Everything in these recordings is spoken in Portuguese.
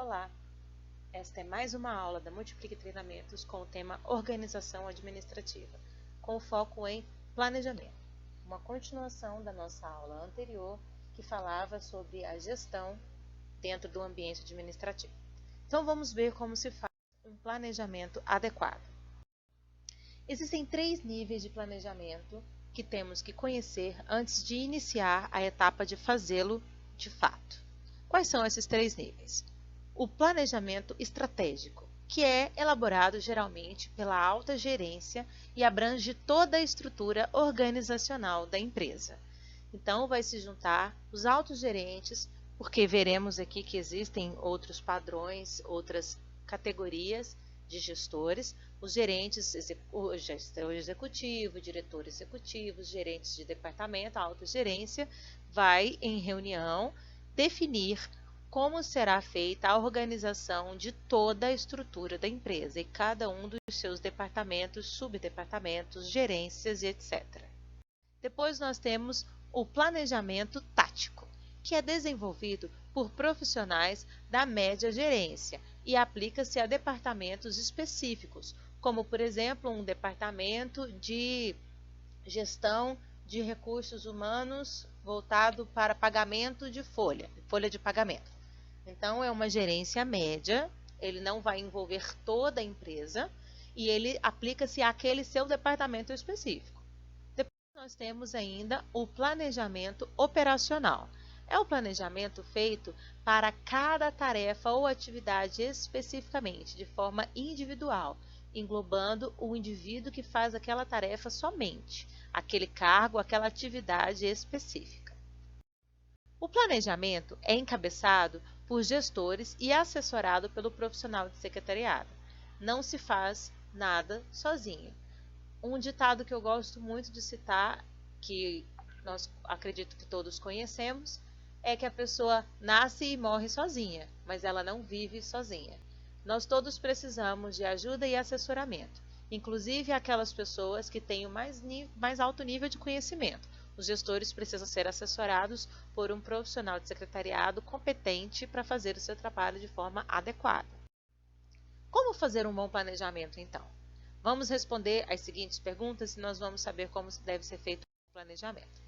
Olá, esta é mais uma aula da Multiplique Treinamentos com o tema Organização Administrativa, com foco em planejamento. Uma continuação da nossa aula anterior que falava sobre a gestão dentro do ambiente administrativo. Então vamos ver como se faz um planejamento adequado. Existem 3 níveis de planejamento que temos que conhecer antes de iniciar a etapa de fazê-lo de fato. Quais são esses 3 níveis? O planejamento estratégico, que é elaborado geralmente pela alta gerência e abrange toda a estrutura organizacional da empresa. Então, vai se juntar os altos gerentes, porque veremos aqui que existem outros padrões, outras categorias de gestores, os gerentes, o gestor executivo, diretor executivo, gerentes de departamento, a alta gerência, vai em reunião definir como será feita a organização de toda a estrutura da empresa e cada um dos seus departamentos, subdepartamentos, gerências e etc. Depois nós temos o planejamento tático, que é desenvolvido por profissionais da média gerência e aplica-se a departamentos específicos, como por exemplo um departamento de gestão de recursos humanos voltado para pagamento de folha de pagamento. Então, é uma gerência média, ele não vai envolver toda a empresa e ele aplica-se àquele seu departamento específico. Depois, nós temos ainda o planejamento operacional. É o planejamento feito para cada tarefa ou atividade especificamente, de forma individual, englobando o indivíduo que faz aquela tarefa somente, aquele cargo, aquela atividade específica. O planejamento é encabeçado por gestores e assessorado pelo profissional de secretariado. Não se faz nada sozinho. Um ditado que eu gosto muito de citar, que nós acredito que todos conhecemos, é que a pessoa nasce e morre sozinha, mas ela não vive sozinha. Nós todos precisamos de ajuda e assessoramento, inclusive aquelas pessoas que têm o mais alto nível de conhecimento. Os gestores precisam ser assessorados por um profissional de secretariado competente para fazer o seu trabalho de forma adequada. Como fazer um bom planejamento, então? Vamos responder as seguintes perguntas e nós vamos saber como deve ser feito o planejamento.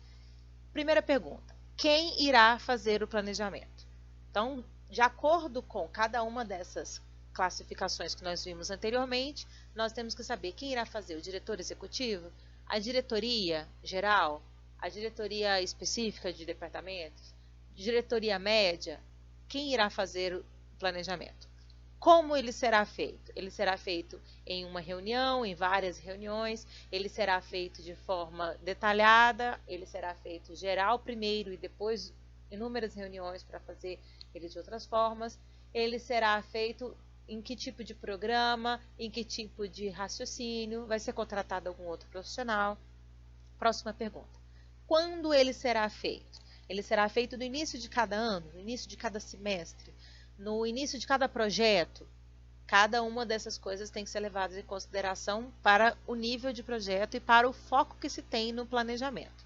Primeira pergunta: quem irá fazer o planejamento? Então, de acordo com cada uma dessas classificações que nós vimos anteriormente, nós temos que saber quem irá fazer: o diretor executivo, a diretoria geral, a diretoria específica de departamentos, diretoria média. Quem irá fazer o planejamento? Como ele será feito? Ele será feito em uma reunião, em várias reuniões, ele será feito de forma detalhada, ele será feito geral primeiro e depois inúmeras reuniões para fazer ele de outras formas. Ele será feito em que tipo de programa, em que tipo de raciocínio, vai ser contratado algum outro profissional. Próxima pergunta: quando ele será feito? Ele será feito no início de cada ano, no início de cada semestre, no início de cada projeto. Cada uma dessas coisas tem que ser levada em consideração para o nível de projeto e para o foco que se tem no planejamento.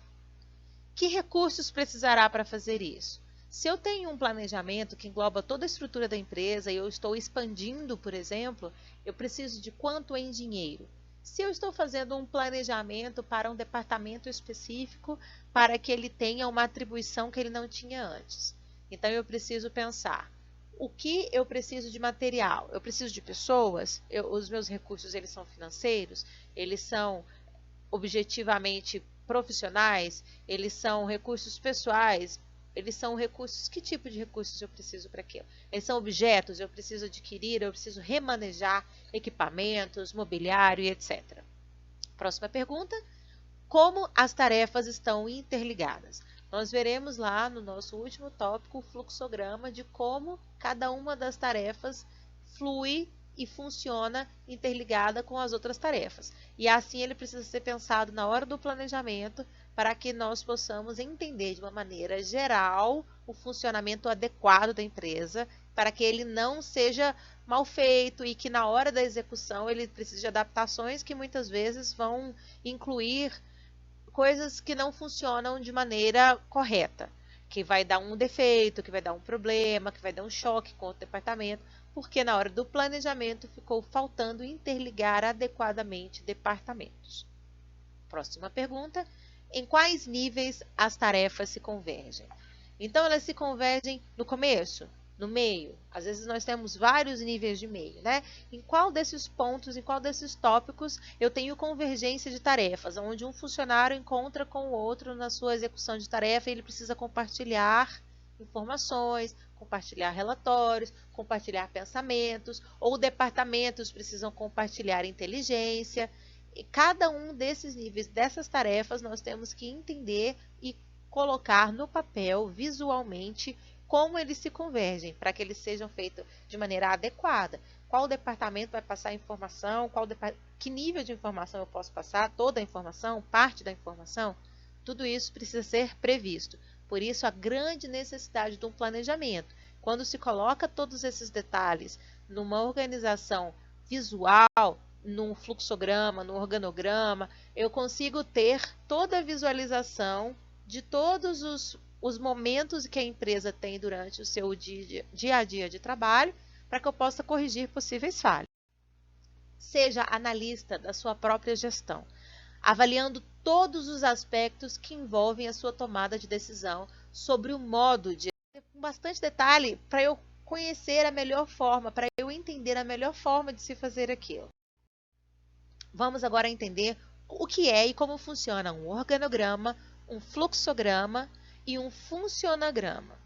Que recursos precisará para fazer isso? Se eu tenho um planejamento que engloba toda a estrutura da empresa e eu estou expandindo, por exemplo, eu preciso de quanto em dinheiro? Se eu estou fazendo um planejamento para um departamento específico, para que ele tenha uma atribuição que ele não tinha antes. Então, eu preciso pensar: o que eu preciso de material? Eu preciso de pessoas? Os meus recursos, eles são financeiros? Eles são objetivamente profissionais? Eles são recursos pessoais? Eles são recursos, que tipo de recursos eu preciso para aquilo? Eles são objetos, eu preciso adquirir, eu preciso remanejar equipamentos, mobiliário e etc. Próxima pergunta: como as tarefas estão interligadas? Nós veremos lá no nosso último tópico o fluxograma de como cada uma das tarefas flui e funciona interligada com as outras tarefas. E assim ele precisa ser pensado na hora do planejamento para que nós possamos entender de uma maneira geral o funcionamento adequado da empresa, para que ele não seja mal feito e que na hora da execução ele precise de adaptações que muitas vezes vão incluir coisas que não funcionam de maneira correta. que vai dar um defeito, que vai dar um problema, que vai dar um choque com o departamento, porque na hora do planejamento ficou faltando interligar adequadamente departamentos. Próxima pergunta: em quais níveis as tarefas se convergem? Então, elas se convergem no começo, no meio. Às vezes nós temos vários níveis de meio, né? Em qual desses pontos, em qual desses tópicos eu tenho convergência de tarefas, onde um funcionário encontra com o outro na sua execução de tarefa e ele precisa compartilhar informações, compartilhar relatórios, compartilhar pensamentos, ou departamentos precisam compartilhar inteligência. E cada um desses níveis, dessas tarefas, nós temos que entender e colocar no papel, visualmente, como eles se convergem, para que eles sejam feitos de maneira adequada. Qual departamento vai passar a informação, que nível de informação eu posso passar, toda a informação, parte da informação, tudo isso precisa ser previsto. Por isso, a grande necessidade de um planejamento. Quando se coloca todos esses detalhes numa organização visual, num fluxograma, num organograma, eu consigo ter toda a visualização de todos os momentos que a empresa tem durante o seu dia a dia de trabalho, para que eu possa corrigir possíveis falhas. Seja analista da sua própria gestão, avaliando todos os aspectos que envolvem a sua tomada de decisão sobre o modo de... com bastante detalhe, para eu conhecer a melhor forma, para eu entender a melhor forma de se fazer aquilo. Vamos agora entender o que é e como funciona um organograma, um fluxograma e um funcionograma.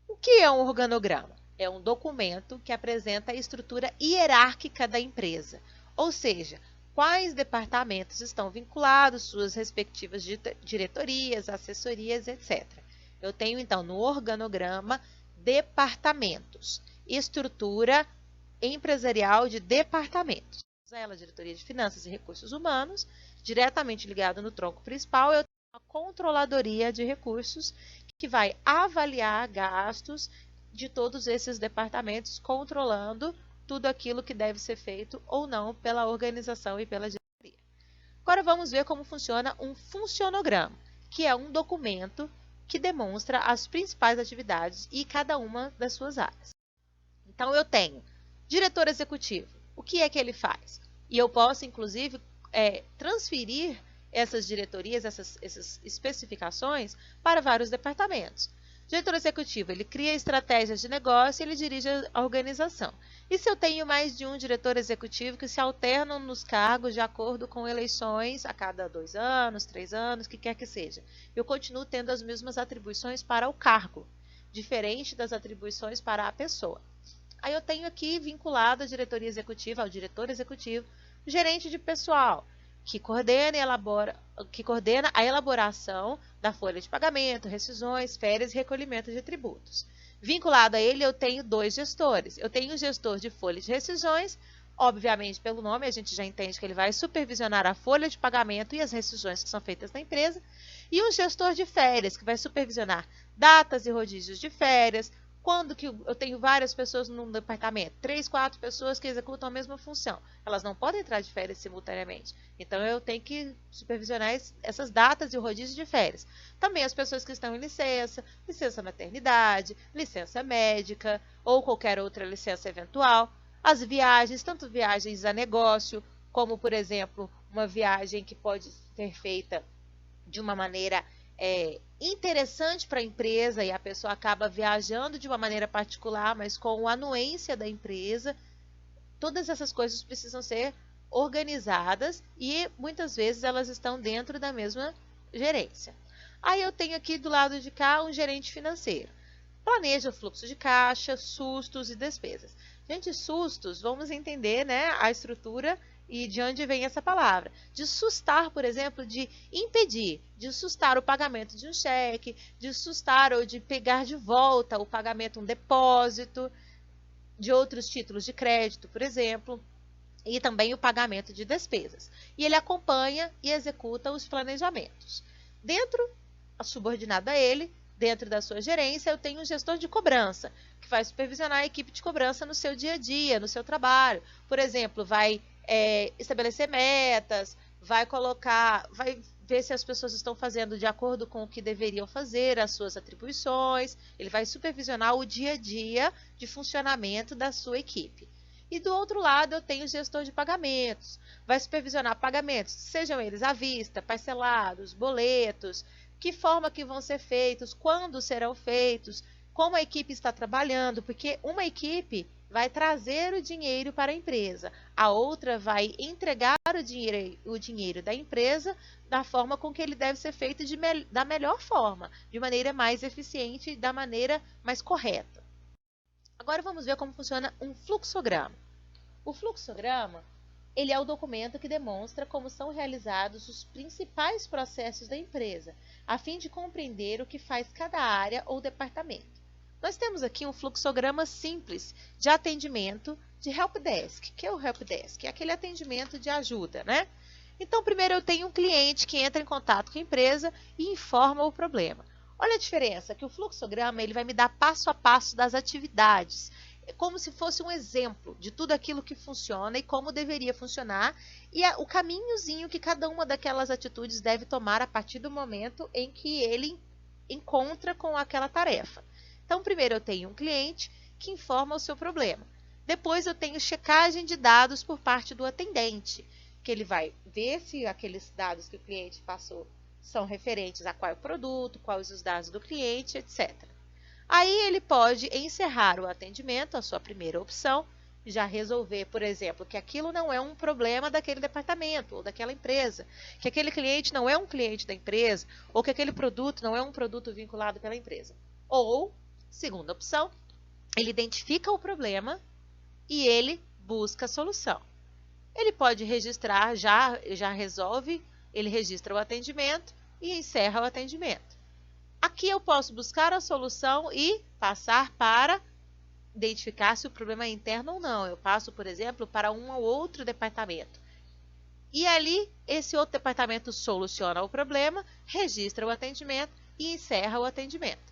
O que é um organograma? É um documento que apresenta a estrutura hierárquica da empresa, ou seja, quais departamentos estão vinculados, suas respectivas diretorias, assessorias, etc. Eu tenho, então, no organograma, departamentos, estrutura empresarial de departamentos. Ela, diretoria de finanças e recursos humanos, diretamente ligado no tronco principal, eu tenho a controladoria de recursos, que vai avaliar gastos de todos esses departamentos, controlando tudo aquilo que deve ser feito ou não pela organização e pela diretoria. Agora vamos ver como funciona um funcionograma, que é um documento que demonstra as principais atividades e cada uma das suas áreas. Então eu tenho diretor executivo. O que é que ele faz? E eu posso, inclusive, transferir essas diretorias, essas especificações para vários departamentos. Diretor executivo, ele cria estratégias de negócio e ele dirige a organização. E se eu tenho mais de um diretor executivo que se alternam nos cargos de acordo com eleições a cada 2 anos, 3 anos, que quer que seja, eu continuo tendo as mesmas atribuições para o cargo, diferente das atribuições para a pessoa. Aí eu tenho aqui vinculado a diretoria executiva, ao diretor executivo, o gerente de pessoal, que coordena a elaboração da folha de pagamento, rescisões, férias e recolhimento de tributos. Vinculado a ele, eu tenho 2 gestores. Eu tenho o gestor de folha de rescisões, obviamente pelo nome a gente já entende que ele vai supervisionar a folha de pagamento e as rescisões que são feitas na empresa, e um gestor de férias, que vai supervisionar datas e rodízios de férias. Quando que eu tenho várias pessoas num departamento, 3, 4 pessoas que executam a mesma função, elas não podem entrar de férias simultaneamente. Então, eu tenho que supervisionar essas datas e o rodízio de férias. Também as pessoas que estão em licença, licença maternidade, licença médica ou qualquer outra licença eventual. As viagens, tanto viagens a negócio, como, por exemplo, uma viagem que pode ser feita de uma maneira interessante para a empresa e a pessoa acaba viajando de uma maneira particular, mas com a anuência da empresa. Todas essas coisas precisam ser organizadas e muitas vezes elas estão dentro da mesma gerência. Aí eu tenho aqui do lado de cá um gerente financeiro. Planeja o fluxo de caixa, sustos e despesas. Gente, sustos, vamos entender, né, a estrutura e de onde vem essa palavra. De sustar, por exemplo, de impedir, de sustar o pagamento de um cheque, de sustar ou de pegar de volta o pagamento, um depósito de outros títulos de crédito, por exemplo, e também o pagamento de despesas. E ele acompanha e executa os planejamentos. Dentro, subordinado a ele, dentro da sua gerência, eu tenho um gestor de cobrança, que vai supervisionar a equipe de cobrança no seu dia a dia, no seu trabalho. Por exemplo, vai estabelecer metas, vai ver se as pessoas estão fazendo de acordo com o que deveriam fazer, as suas atribuições, ele vai supervisionar o dia a dia de funcionamento da sua equipe. E do outro lado eu tenho o gestor de pagamentos, vai supervisionar pagamentos, sejam eles à vista, parcelados, boletos, que forma que vão ser feitos, quando serão feitos, como a equipe está trabalhando, porque uma equipe vai trazer o dinheiro para a empresa, a outra vai entregar o dinheiro da empresa da forma com que ele deve ser feito da melhor forma, de maneira mais eficiente, da maneira mais correta. Agora vamos ver como funciona um fluxograma. O fluxograma, ele é o documento que demonstra como são realizados os principais processos da empresa, a fim de compreender o que faz cada área ou departamento. Nós temos aqui um fluxograma simples de atendimento de helpdesk. O que é o helpdesk? É aquele atendimento de ajuda, né? Então, primeiro eu tenho um cliente que entra em contato com a empresa e informa o problema. Olha a diferença, que o fluxograma ele vai me dar passo a passo das atividades. É como se fosse um exemplo de tudo aquilo que funciona e como deveria funcionar e o caminhozinho que cada uma daquelas atitudes deve tomar a partir do momento em que ele encontra com aquela tarefa. Então, primeiro eu tenho um cliente que informa o seu problema. Depois eu tenho checagem de dados por parte do atendente, que ele vai ver se aqueles dados que o cliente passou são referentes a qual produto, quais os dados do cliente, etc. Aí ele pode encerrar o atendimento, a sua primeira opção, já resolver, por exemplo, que aquilo não é um problema daquele departamento ou daquela empresa, que aquele cliente não é um cliente da empresa, ou que aquele produto não é um produto vinculado pela empresa. Ou, segunda opção, ele identifica o problema e ele busca a solução. Ele pode registrar, já resolve, ele registra o atendimento e encerra o atendimento. Aqui eu posso buscar a solução e passar para identificar se o problema é interno ou não. Eu passo, por exemplo, para um ou outro departamento. E ali, esse outro departamento soluciona o problema, registra o atendimento e encerra o atendimento.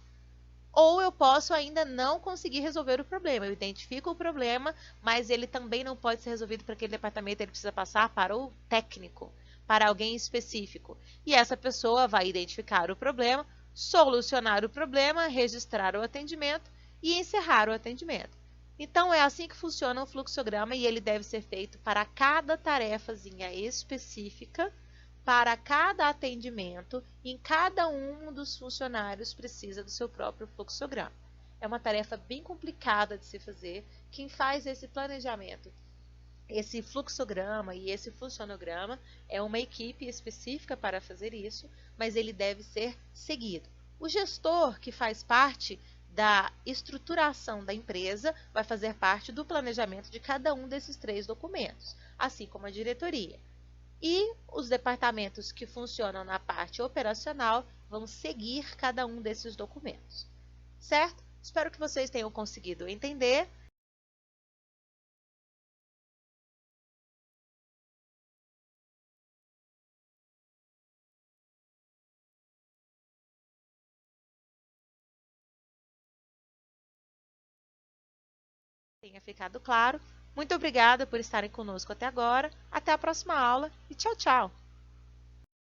Ou eu posso ainda não conseguir resolver o problema. Eu identifico o problema, mas ele também não pode ser resolvido para aquele departamento, ele precisa passar para o técnico, para alguém específico. E essa pessoa vai identificar o problema, solucionar o problema, registrar o atendimento e encerrar o atendimento. Então, é assim que funciona o fluxograma e ele deve ser feito para cada tarefazinha específica, para cada atendimento, em cada um dos funcionários precisa do seu próprio fluxograma. É uma tarefa bem complicada de se fazer. Quem faz esse planejamento, esse fluxograma e esse funcionograma é uma equipe específica para fazer isso, mas ele deve ser seguido. O gestor, que faz parte da estruturação da empresa, vai fazer parte do planejamento de cada um desses 3 documentos, assim como a diretoria. E os departamentos que funcionam na parte operacional vão seguir cada um desses documentos. Certo? Espero que vocês tenham conseguido entender. Tenha ficado claro. Muito obrigada por estarem conosco até agora. Até a próxima aula e tchau, tchau!